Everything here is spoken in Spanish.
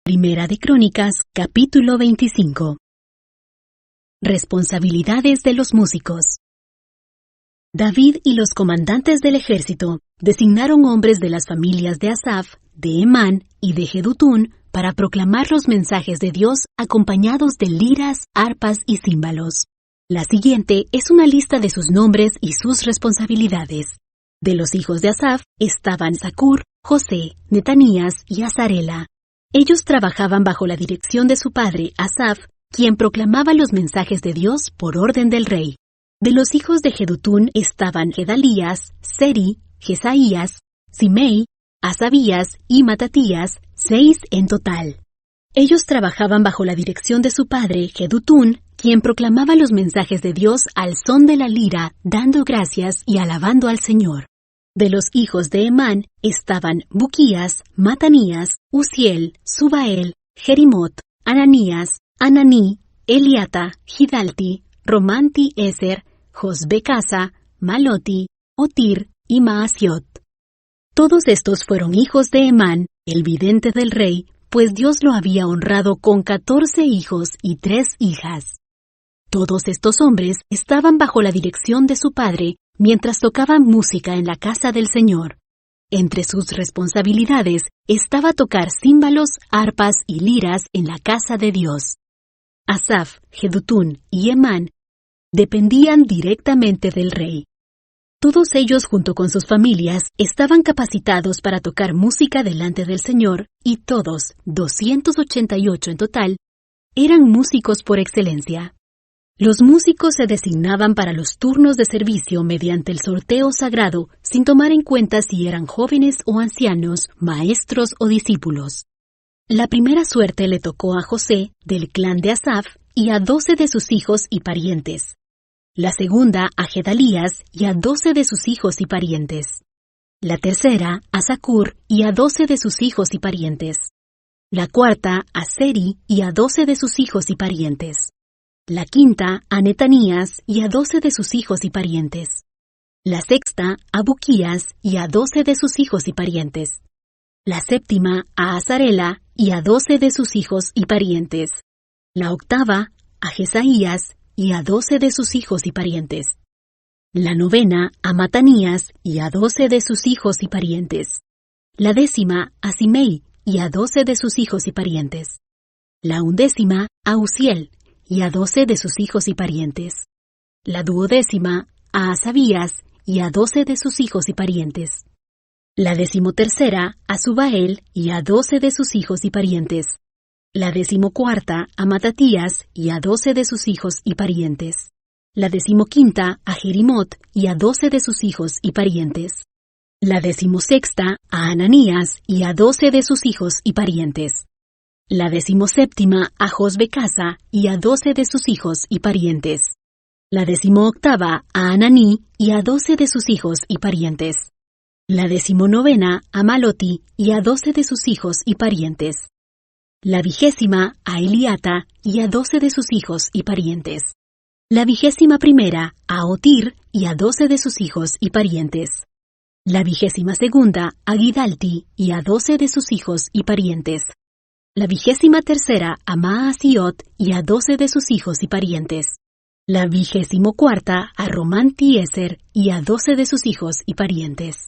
Primera de Crónicas, capítulo 25. Responsabilidades de los músicos. David y los comandantes del ejército designaron hombres de las familias de Asaf, de Emán y de Jedutún para proclamar los mensajes de Dios acompañados de liras, arpas y címbalos. La siguiente es una lista de sus nombres y sus responsabilidades. De los hijos de Asaf estaban Zacur, José, Netanías y Azarela. Ellos trabajaban bajo la dirección de su padre, Asaf, quien proclamaba los mensajes de Dios por orden del rey. De los hijos de Jedutún estaban Gedalías, Seri, Jesaías, Simei, Asabías y Matatías, 6 en total. Ellos trabajaban bajo la dirección de su padre, Jedutún, quien proclamaba los mensajes de Dios al son de la lira, dando gracias y alabando al Señor. De los hijos de Emán estaban Buquías, Matanías, Uziel, Subael, Jerimot, Ananías, Ananí, Eliata, Gidalti, Romanti Eser, Josbecasa, Maloti, Otir y Maasiot. Todos estos fueron hijos de Emán, el vidente del rey, pues Dios lo había honrado con 14 hijos y 3 hijas. Todos estos hombres estaban bajo la dirección de su padre mientras tocaban música en la casa del Señor. Entre sus responsabilidades estaba tocar címbalos, arpas y liras en la casa de Dios. Asaf, Jedutún y Emán dependían directamente del rey. Todos ellos, junto con sus familias, estaban capacitados para tocar música delante del Señor, y todos, 288 en total, eran músicos por excelencia. Los músicos se designaban para los turnos de servicio mediante el sorteo sagrado, sin tomar en cuenta si eran jóvenes o ancianos, maestros o discípulos. La primera suerte le tocó a José, del clan de Asaf, y a 12 de sus hijos y parientes. La segunda a Gedalías y a 12 de sus hijos y parientes. La tercera a Zacur y a 12 de sus hijos y parientes. La cuarta a Seri y a 12 de sus hijos y parientes. La quinta a Netanías y a 12 de sus hijos y parientes. La sexta a Buquías y a 12 de sus hijos y parientes. La séptima a Azarela y a 12 de sus hijos y parientes. La octava a Jesaías y a 12 de sus hijos y parientes. La novena a Matanías y a 12 de sus hijos y parientes. La décima a Simei y a 12 de sus hijos y parientes. La undécima a Uziel y a 12 de sus hijos y parientes. La duodécima a Asabías y a 12 de sus hijos y parientes. La decimotercera a Subael y a 12 de sus hijos y parientes. La decimocuarta a Matatías y a 12 de sus hijos y parientes. La decimoquinta a Jerimot y a 12 de sus hijos y parientes. La decimosexta a Ananías y a 12 de sus hijos y parientes. La decimoséptima a Josbecasa y a 12 de sus hijos y parientes. La decimoctava a Ananí y a 12 de sus hijos y parientes. La decimonovena a Maloti y a 12 de sus hijos y parientes. La 20ª a Eliata y a 12 de sus hijos y parientes. La 21ª a Otir y a 12 de sus hijos y parientes. La 22ª a Gidalti y a 12 de sus hijos y parientes. La 23ª a Maasiot y a 12 de sus hijos y parientes. La 24ª a Romanti Eser y a 12 de sus hijos y parientes.